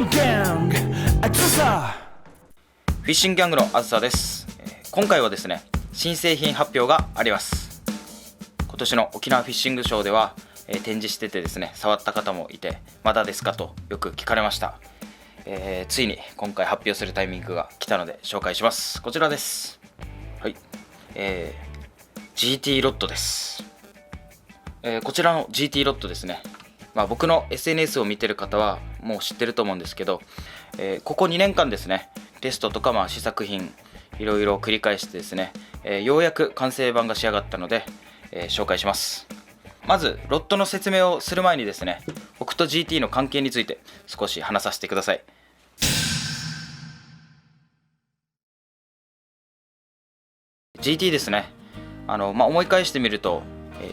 Fishing Gang あずさフィッシングギャングのあずさです。今回はですね、新製品発表があります。今年の沖縄フィッシングショーでは、展示しててですね、触った方もいて、まだですかとよく聞かれました。ついに今回発表するタイミングが来たので紹介します。こちらです。はい、GT ロッドです。こちらの GT ロッドですね、僕の SNS を見てる方はもう知ってると思うんですけど、ここ2年間ですね、テストとか試作品いろいろ繰り返してですね、ようやく完成版が仕上がったので、紹介します。まずロッドの説明をする前にですね、僕と GT の関係について少し話させてください。GT ですね、思い返してみると、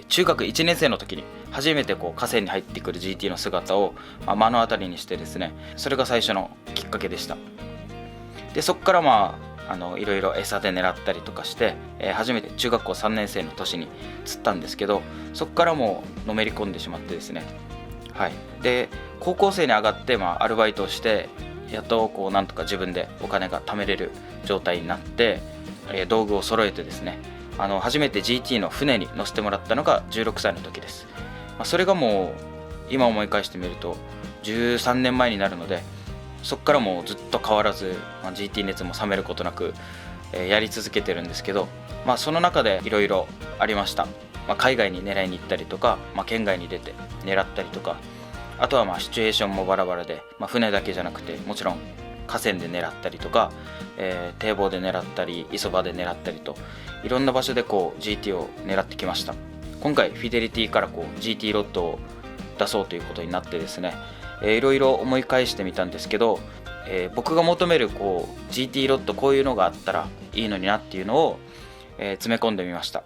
中学1年生の時に初めて河川に入ってくる GT の姿を、目の当たりにしてですね、それが最初のきっかけでした。でそこからいろいろ餌で狙ったりとかして、初めて中学校3年生の年に釣ったんですけど、そこからもうのめり込んでしまってですね、で高校生に上がって、アルバイトをしてやっとなんとか自分でお金が貯めれる状態になって、道具を揃えてですね、初めて GT の船に乗せてもらったのが16歳の時です。それがもう今思い返してみると13年前になるので、そこからもうずっと変わらず、GT 熱も冷めることなく、やり続けてるんですけど、その中でいろいろありました。海外に狙いに行ったりとか、県外に出て狙ったりとか、あとはシチュエーションもバラバラで、船だけじゃなくてもちろん河川で狙ったりとか、堤防で狙ったり磯場で狙ったりと、いろんな場所でGT を狙ってきました。今回フィデリティからGT ロッドを出そうということになってですね、いろいろ思い返してみたんですけど、僕が求めるGT ロッド、こういうのがあったらいいのになっていうのを、詰め込んでみました。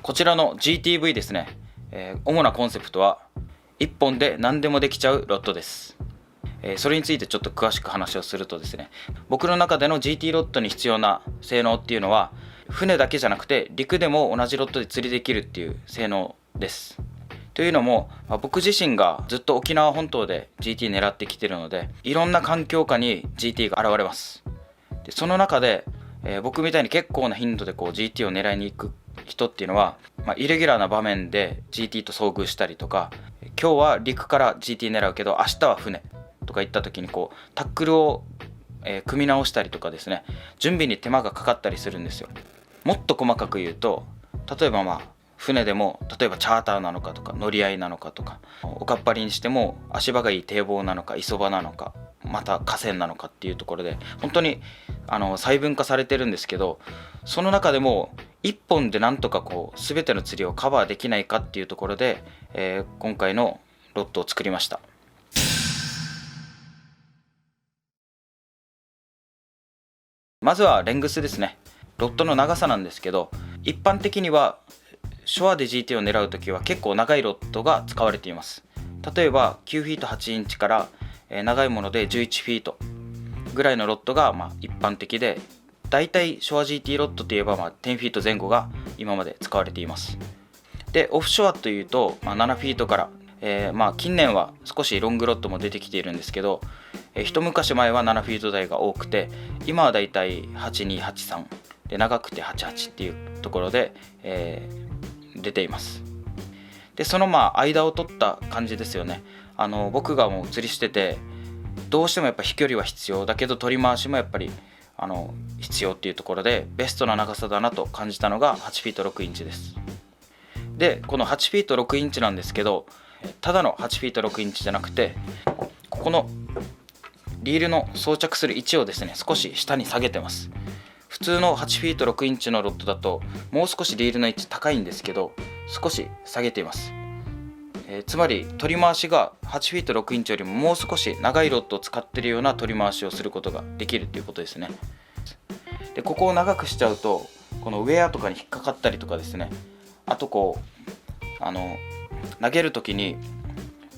こちらの GTV ですね、主なコンセプトは1本で何でもできちゃうロッドです。それについてちょっと詳しく話をするとですね、僕の中での GT ロッドに必要な性能っていうのは、船だけじゃなくて陸でも同じロッドで釣りできるっていう性能です。というのも、僕自身がずっと沖縄本島で GT 狙ってきてるので、いろんな環境下に GT が現れます。でその中で、僕みたいに結構な頻度でGT を狙いに行く人っていうのは、イレギュラーな場面で GT と遭遇したりとか、今日は陸から GT 狙うけど明日は船とか行った時にタックルを、組み直したりとかですね、準備に手間がかかったりするんですよ。もっと細かく言うと、例えば船でも例えばチャーターなのかとか乗り合いなのかとか、おかっぱりにしても足場がいい堤防なのか磯場なのか、また河川なのかっていうところで本当に細分化されてるんですけど、その中でも1本でなんとか全ての釣りをカバーできないかっていうところで、今回のロッドを作りました。まずはレングスですね。ロッドの長さなんですけど、一般的にはショアで GT を狙うときは結構長いロッドが使われています。例えば9フィート8インチから、長いもので11フィートぐらいのロッドが一般的で、だいたいショア GT ロッドといえば10フィート前後が今まで使われています。でオフショアというと、7フィートから、近年は少しロングロッドも出てきているんですけど、一昔前は7フィート台が多くて、今はだいたい8283で長くて88っていうところで、出ています。でその間を取った感じですよね。僕がもう釣りしてて、どうしてもやっぱ飛距離は必要だけど取り回しもやっぱり必要っていうところで、ベストな長さだなと感じたのが8フィート6インチです。でこの8フィート6インチなんですけど、ただの8フィート6インチじゃなくて、ここのリールの装着する位置をですね、少し下に下げてます。普通の8フィート6インチのロッドだともう少しリールの位置高いんですけど、少し下げています。つまり取り回しが8フィート6インチよりももう少し長いロッドを使っているような取り回しをすることができるということですね。でここを長くしちゃうと、このウェアとかに引っかかったりとかですね、あと投げる時に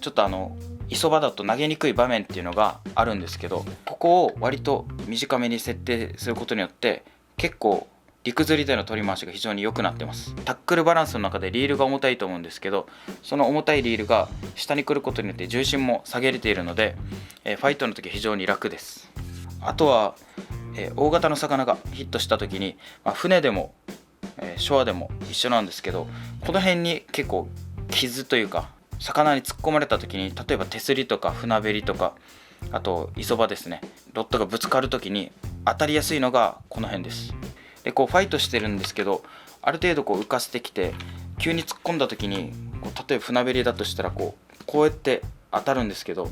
ちょっと磯場だと投げにくい場面っていうのがあるんですけど、ここを割と短めに設定することによって結構陸吊りでの取り回しが非常に良くなってます。タックルバランスの中でリールが重たいと思うんですけど、その重たいリールが下に来ることによって重心も下げれているので、ファイトの時は非常に楽です。あとは、大型の魚がヒットした時に、船でも、ショアでも一緒なんですけど、この辺に結構傷というか魚に突っ込まれた時に、例えば手すりとか船べりとか、あと磯場ですね、ロッドがぶつかる時に当たりやすいのがこの辺です。でこうファイトしてるんですけど、ある程度こう浮かせてきて急に突っ込んだ時に例えば船べりだとしたらこうやって当たるんですけど、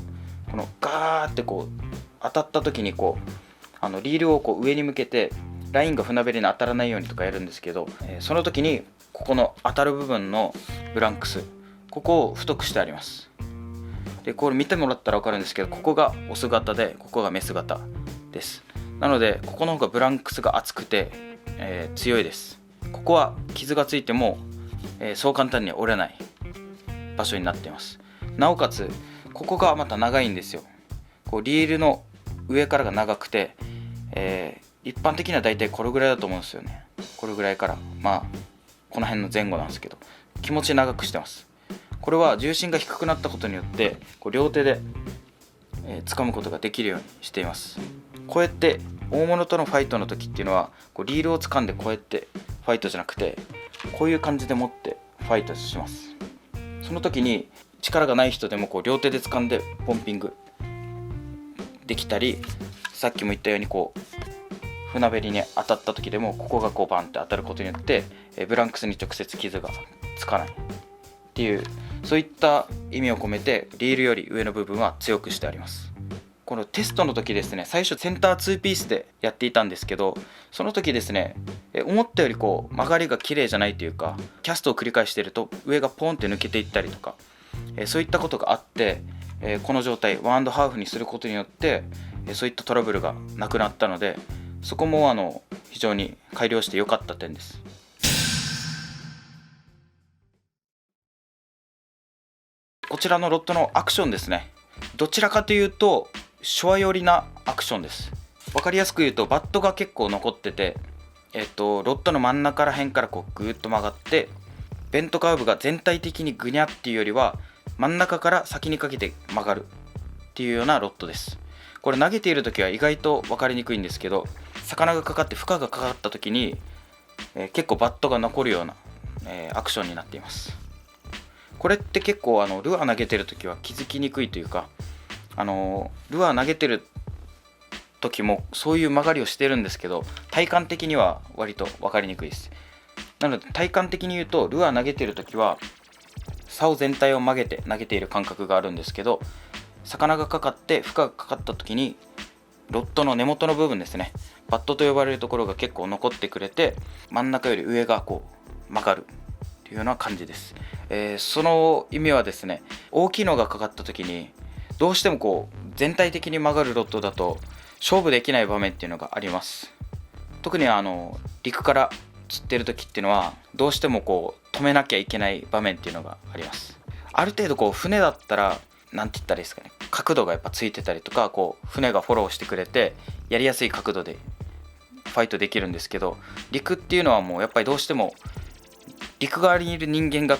このガーってこう当たった時にリールをこう上に向けてラインが船べりに当たらないようにとかやるんですけど、その時にここの当たる部分のブランクス、ここを太くしてあります。でこれ見てもらったら分かるんですけど、ここがオス型でここがメス型です。なのでここの方がブランクスが厚くて強いです。ここは傷がついても、そう簡単に折れない場所になっています。なおかつここがまた長いんですよ。こうリールの上からが長くて、一般的にはだいたいこれぐらいだと思うんですよね。これぐらいからこの辺の前後なんですけど、気持ち長くしてます。これは重心が低くなったことによって両手で、掴むことができるようにしています。こうやって大物とのファイトの時っていうのはリールを掴んでこうやってファイトじゃなくて、こういう感じで持ってファイトします。その時に力がない人でも両手で掴んでポンピングできたり、さっきも言ったように船べりに当たった時でもここがバンって当たることによってブランクスに直接傷がつかないっていう、そういった意味を込めてリールより上の部分は強くしてあります。このテストの時ですね、最初センター2ピースでやっていたんですけど、その時ですね、思ったより曲がりが綺麗じゃないというか、キャストを繰り返していると上がポンって抜けていったりとか、そういったことがあって、この状態1.5にすることによってそういったトラブルがなくなったので、そこも非常に改良して良かった点です。こちらのロッドのアクションですね、どちらかというとショア寄りなアクションです。分かりやすく言うとバットが結構残ってて、ロッドの真ん中ら辺からグーッと曲がって、ベントカーブが全体的にグニャっていうよりは真ん中から先にかけて曲がるっていうようなロッドです。これ投げている時は意外と分かりにくいんですけど、魚がかかって負荷がかかった時に、結構バットが残るような、アクションになっています。これって結構ルアー投げてる時は気づきにくいというか、ルアー投げてる時もそういう曲がりをしてるんですけど、体感的には割と分かりにくいです。なので体感的に言うと、ルアー投げてる時は竿全体を曲げて投げている感覚があるんですけど、魚がかかって負荷がかかった時にロッドの根元の部分ですね、バットと呼ばれるところが結構残ってくれて、真ん中より上が曲がるというような感じです。その意味はですね、大きいのがかかった時にどうしても全体的に曲がるロッドだと勝負できない場面っていうのがあります。特に陸から釣ってる時っていうのはどうしても止めなきゃいけない場面っていうのがあります。ある程度船だったらなんて言ったらいいですかね、角度がやっぱついてたりとか、船がフォローしてくれてやりやすい角度でファイトできるんですけど、陸っていうのはもうやっぱりどうしても陸側にいる人間が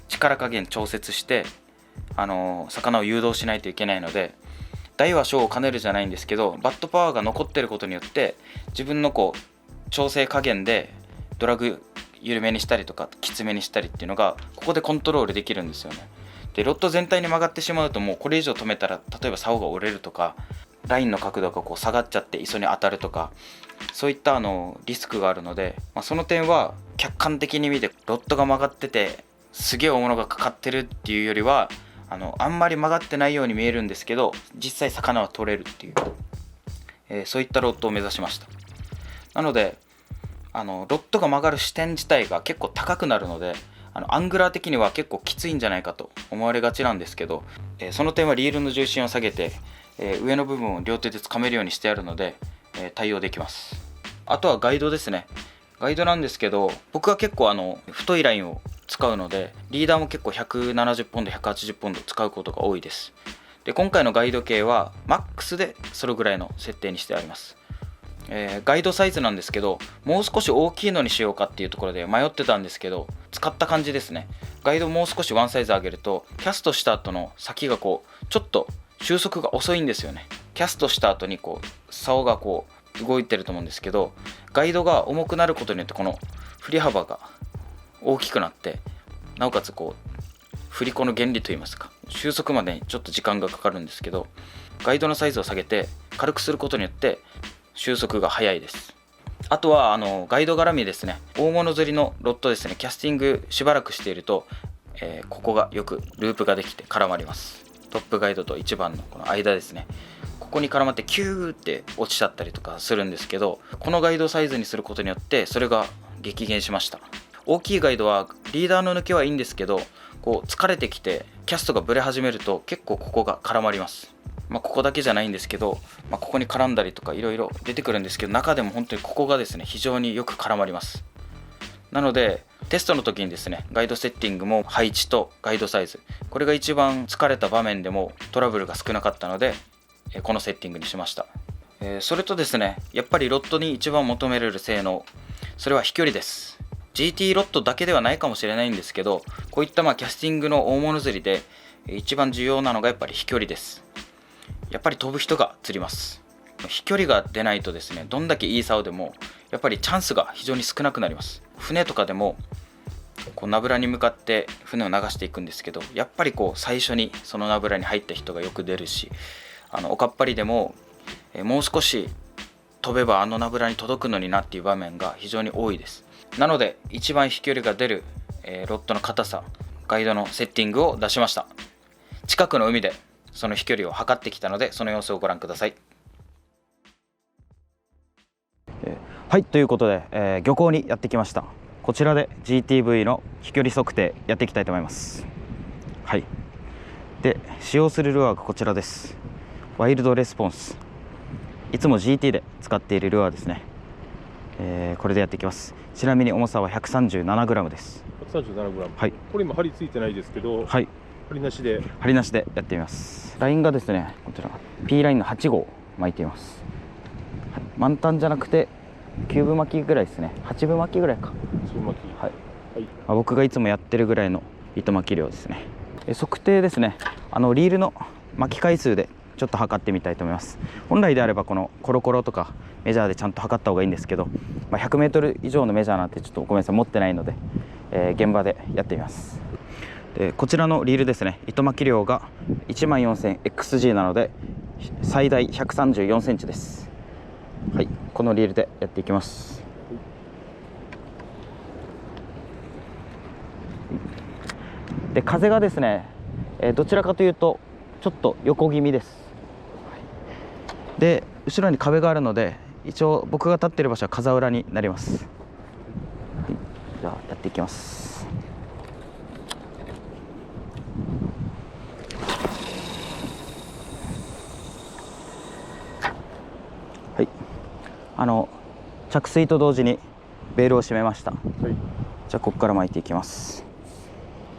力加減調節して魚を誘導しないといけないので、大は小を兼ねるじゃないんですけど、バットパワーが残ってることによって自分の調整加減でドラグ緩めにしたりとかきつめにしたりっていうのがここでコントロールできるんですよね。でロッド全体に曲がってしまうと、もうこれ以上止めたら例えば竿が折れるとか、ラインの角度が下がっちゃって磯に当たるとか、そういったリスクがあるので、その点は客観的に見てロッドが曲がっててすげえ大物がかかってるっていうよりは、あんまり曲がってないように見えるんですけど実際魚は取れるっていう、そういったロッドを目指しました。なのでロッドが曲がる視点自体が結構高くなるので、アングラー的には結構きついんじゃないかと思われがちなんですけど、その点はリールの重心を下げて、上の部分を両手で掴めるようにしてあるので、対応できます。あとはガイドですね。ガイドなんですけど、僕は結構太いラインを使うので、リーダーも結構170ポンド180ポンド使うことが多いです。で今回のガイド系はマックスでそれぐらいの設定にしてあります。ガイドサイズなんですけど、もう少し大きいのにしようかっていうところで迷ってたんですけど、使った感じですね。ガイドもう少しワンサイズ上げると、キャストした後の先がこうちょっと収束が遅いんですよね。キャストした後にこう竿がこう動いてると思うんですけど、ガイドが重くなることによってこの振り幅が大きくなって、なおかつこう振り子の原理といいますか、収束までにちょっと時間がかかるんですけど、ガイドのサイズを下げて軽くすることによって収束が早いです。あとはガイド絡みですね、大物釣りのロッドですね、キャスティングしばらくしていると、ここがよくループができて絡まります。トップガイドと1番のこの間ですね、ここに絡まってキューって落ちちゃったりとかするんですけど、このガイドサイズにすることによってそれが激減しました。大きいガイドはリーダーの抜けはいいんですけど、こう疲れてきてキャストがブレ始めると結構ここが絡まります。ここだけじゃないんですけど、ここに絡んだりとかいろいろ出てくるんですけど、中でも本当にここがですね非常によく絡まります。なのでテストの時にですね、ガイドセッティングも配置とガイドサイズ、これが一番疲れた場面でもトラブルが少なかったので、このセッティングにしました。それとですね、やっぱりロッドに一番求められる性能、それは飛距離です。 GT ロッドだけではないかもしれないんですけど、こういったキャスティングの大物釣りで一番重要なのがやっぱり飛距離です。やっぱり飛ぶ人が釣ります。飛距離が出ないとですね、どんだけいい竿でもやっぱりチャンスが非常に少なくなります。船とかでもこうナブラに向かって船を流していくんですけど、やっぱりこう最初にそのナブラに入った人がよく出るし、おかっぱりでももう少し飛べばあのナブラに届くのになっていう場面が非常に多いです。なので一番飛距離が出る、ロッドの硬さ、ガイドのセッティングを出しました。近くの海でその飛距離を測ってきたので、その様子をご覧ください。はい、ということで、漁港にやってきました。こちらで GTV の飛距離測定やっていきたいと思います。はい、で使用するルアーがこちらです。ワイルドレスポンス、いつも GT で使っているルアーですね。これでやっていきます。ちなみに重さは 137g です。 137g、はい、これ今針ついてないですけど、はい、針なしでやってみます。ラインがですね、こちら P ラインの8号巻いています。はい、満タンじゃなくて9分巻きぐらいですね。8分巻きぐらいか。8分巻き、はい、はい、僕がいつもやってるぐらいの糸巻き量ですね。測定ですね、リールの巻き回数でちょっと測ってみたいと思います。本来であればこのコロコロとかメジャーでちゃんと測った方がいいんですけど、100m 以上のメジャーなんてちょっとごめんなさい持ってないので、現場でやってみます。でこちらのリールですね、糸巻き量が 14000XG なので最大 134cm です。はい、このリールでやっていきます。で風がですね、どちらかというとちょっと横気味です。で後ろに壁があるので、一応僕が立っている場所は風裏になります。はい、じゃあやっていきます。はい、着水と同時にベールを締めました。はい、じゃあここから巻いていきます。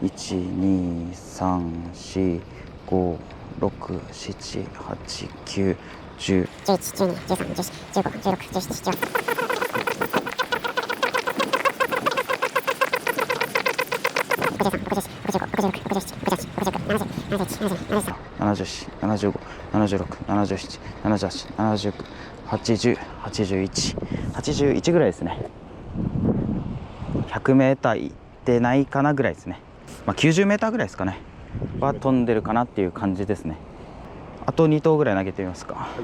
123456789101112131415161718192021ぐらいですね。100m いってないかなぐらいですね。90m ぐらいですかねは飛んでるかなっていう感じですね。あと2投ぐらい投げてみますか。はい、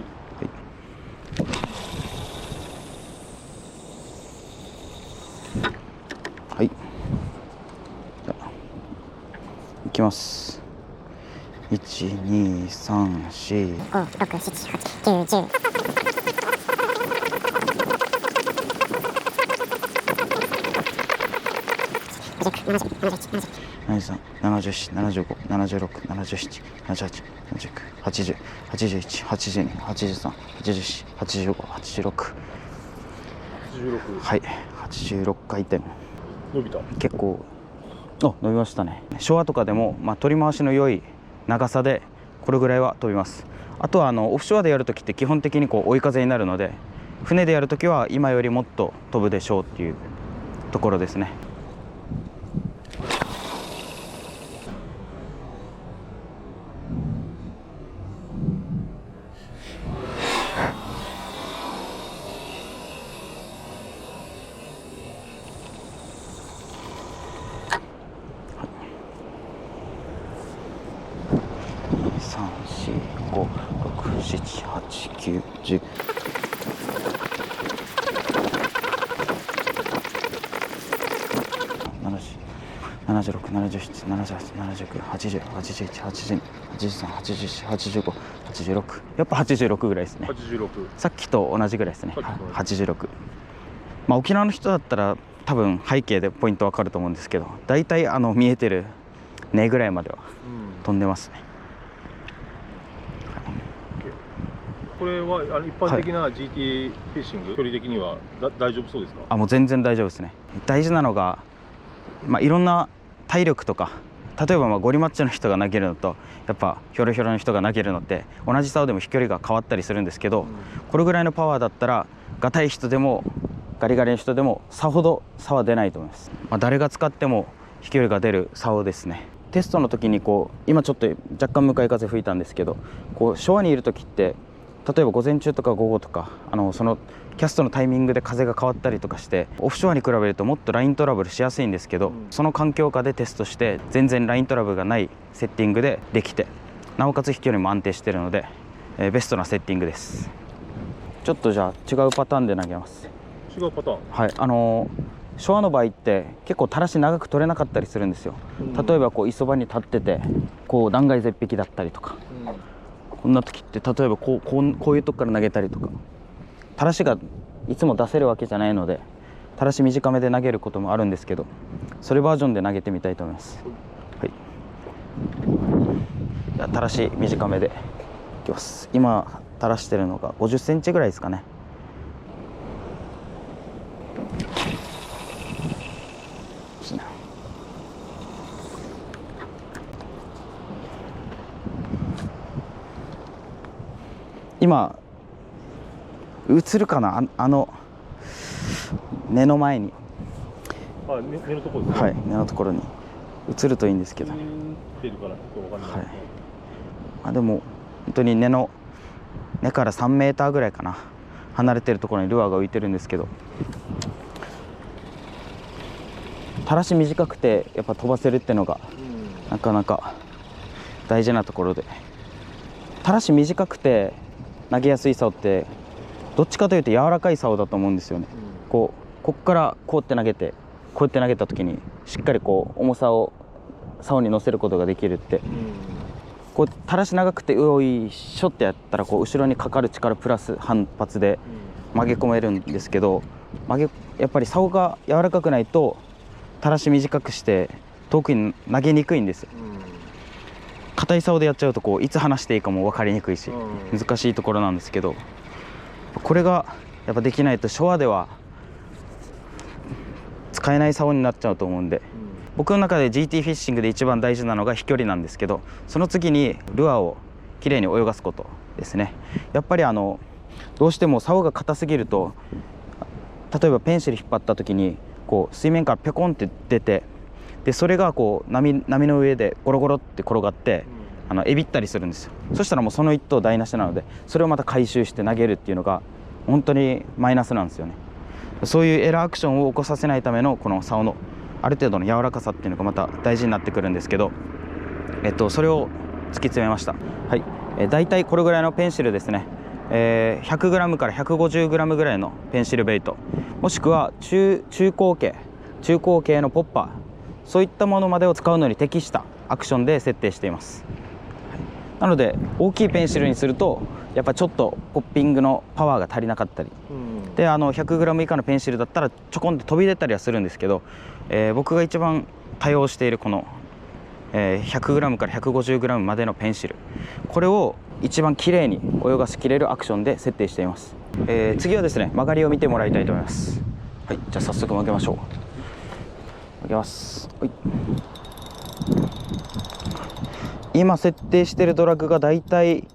はい、じゃあいきます。12345678910はい、86回転。伸びた。結構伸びましたね。ショアとかでも、取り回しの良い長さでこれぐらいは飛びます。あとはオフショアでやるときって基本的にこう追い風になるので、船でやるときは今よりもっと飛ぶでしょうっていうところですね。345678910。76、77、78、79、80、81、82、83、84、85、やっぱ86ぐらいですね。86。さっきと同じぐらいですね。さっきと同86。まあ沖縄の人だったら多分背景でポイントわかると思うんですけど、だいたい見えてる根ぐらいまでは飛んでますね。これは一般的な GT フィッシング、距離的には大丈夫そうですか？もう全然大丈夫ですね。大事なのが、いろんな体力とか、例えばゴリマッチョの人が投げるのとやっぱヒョロヒョロの人が投げるのって同じ竿でも飛距離が変わったりするんですけど、これぐらいのパワーだったらガタイ人でもガリガリの人でもさほど差は出ないと思います。誰が使っても飛距離が出る竿ですね。テストの時に今ちょっと若干向かい風吹いたんですけど、ショアにいる時って例えば午前中とか午後とかそのキャストのタイミングで風が変わったりとかして、オフショアに比べるともっとライントラブルしやすいんですけど、その環境下でテストして全然ライントラブルがないセッティングでできて、なおかつ飛距離も安定しているので、ベストなセッティングです。ちょっとじゃあ違うパターンで投げます。違うパターン。はい、ショアの場合って結構たらし長く取れなかったりするんですよ。例えば磯場に立ってて断崖絶壁だったりとか、こんな時って例えばこういうとこから投げたりとか、たらしがいつも出せるわけじゃないのでたらし短めで投げることもあるんですけど、それバージョンで投げてみたいと思います。はい、じゃあたらし短めでいきます。今垂らしてるのが50センチぐらいですかね。今映るかな、根の前に、根のところですね。はい、根のところに映るといいんですけど、出るからちょっとわかんない。はい、でも本当に根から3メーターぐらいかな離れてるところにルアーが浮いてるんですけど、たらし短くてやっぱ飛ばせるっていうのがなかなか大事なところで、たらし短くて投げやすい竿ってどっちかというと柔らかい竿だと思うんですよね。こっからこうやって投げてこうやって投げた時にしっかり重さを竿に乗せることができるって、たらし長くてういしょってやったら後ろにかかる力プラス反発で曲げ込めるんですけど、やっぱり竿が柔らかくないとたらし短くして遠くに投げにくいんですよ。硬い竿でやっちゃうといつ離していいかも分かりにくいし難しいところなんですけど、これがやっぱできないとショアでは使えない竿になっちゃうと思うんで、僕の中で GT フィッシングで一番大事なのが飛距離なんですけど、その次にルアーをきれいに泳がすことですね。やっぱりどうしても竿が硬すぎると、例えばペンシル引っ張った時に水面からピョコンって出て、でそれが波の上でゴロゴロって転がってえびったりするんですよ。そしたらもうその一投台無しなので、それをまた回収して投げるっていうのが本当にマイナスなんですよね。そういうエラーアクションを起こさせないためのこの竿のある程度の柔らかさっていうのがまた大事になってくるんですけど、それを突き詰めました。はい、だいたいこれぐらいのペンシルですね。100g から 150g ぐらいのペンシルベイト、もしくは中高径のポッパー、そういったものまでを使うのに適したアクションで設定しています。なので大きいペンシルにするとやっぱちょっとポッピングのパワーが足りなかったり、で100g 以下のペンシルだったらちょこんと飛び出たりはするんですけど、僕が一番多用しているこの、100g から 150g までのペンシル、これを一番きれいに泳がしきれるアクションで設定しています。次はですね、曲がりを見てもらいたいと思います。はい、じゃあ早速曲げましょう。曲げます。はい、今設定しているドラッグがだいたい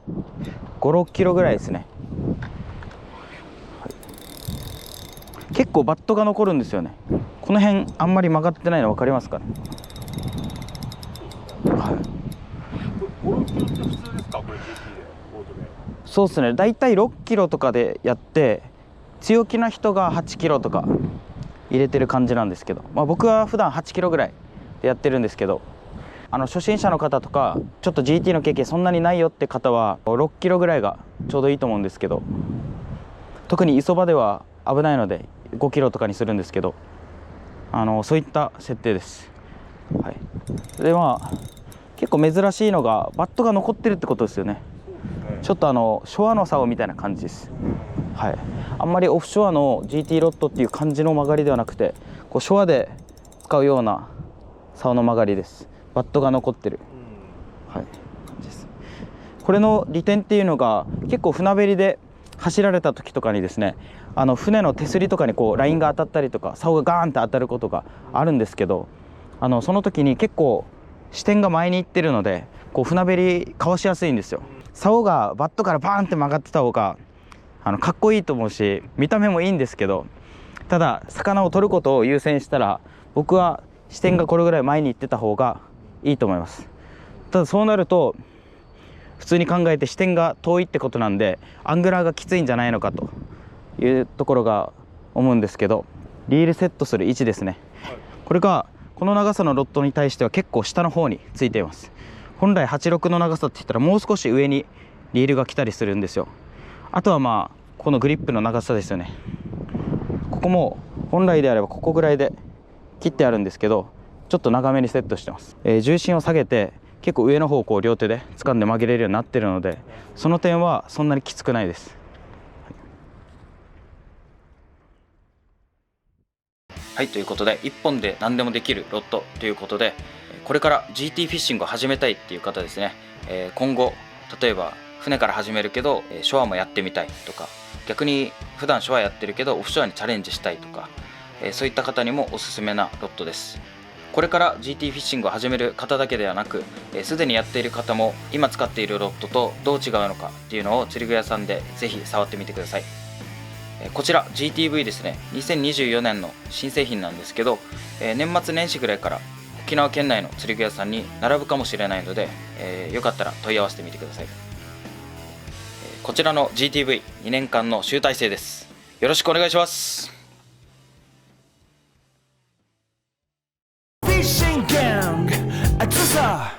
5、6キロぐらいですね。はい、結構バットが残るんですよね。この辺あんまり曲がってないの分かりますかね。はい、5、6キロって普通ですか、これ GT でボートで。そうですね、だいたい6キロとかでやって、強気な人が8キロとか入れてる感じなんですけど、僕は普段8キロぐらいでやってるんですけど、初心者の方とかちょっと GT の経験そんなにないよって方は6キロぐらいがちょうどいいと思うんですけど、特に磯場では危ないので5キロとかにするんですけど、そういった設定です。はい、で結構珍しいのがバットが残ってるってことですよね。ちょっとショアの竿みたいな感じです。はい、あんまりオフショアの GT ロッドっていう感じの曲がりではなくて、こうショアで使うような竿の曲がりです。バットが残ってる、はい、感じです。これの利点っていうのが、結構船べりで走られた時とかにですね、船の手すりとかにこうラインが当たったりとか、竿がガーンって当たることがあるんですけど、その時に結構視点が前に行ってるので、こう船べりかわしやすいんですよ。竿がバットからバーンって曲がってた方がかっこいいと思うし、見た目もいいんですけど、ただ魚を取ることを優先したら、僕は視点がこれぐらい前に行ってた方がいいと思います。ただそうなると普通に考えて視点が遠いってことなんで、アングラーがきついんじゃないのかというところが思うんですけど、リールセットする位置ですね、これがこの長さのロッドに対しては結構下の方についています。本来86の長さって言ったらもう少し上にリールが来たりするんですよ。あとはこのグリップの長さですよね。ここも本来であればここぐらいで切ってあるんですけど、ちょっと長めにセットしてます。重心を下げて結構上の方をこう両手で掴んで曲げれるようになってるので、その点はそんなにきつくないです。はい、ということで1本で何でもできるロッドということで、これから GT フィッシングを始めたいっていう方ですね、今後例えば船から始めるけどショアもやってみたいとか、逆に普段ショアやってるけどオフショアにチャレンジしたいとか、そういった方にもおすすめなロッドです。これから GT フィッシングを始める方だけではなく、すでにやっている方も今使っているロッドとどう違うのかっていうのを釣り具屋さんでぜひ触ってみてください。こちら GTV ですね、2024年の新製品なんですけど、年末年始ぐらいから沖縄県内の釣り具屋さんに並ぶかもしれないので、よかったら問い合わせてみてください。こちらの GTV2 年間の集大成です。よろしくお願いします。Fishing gang, Atsusa.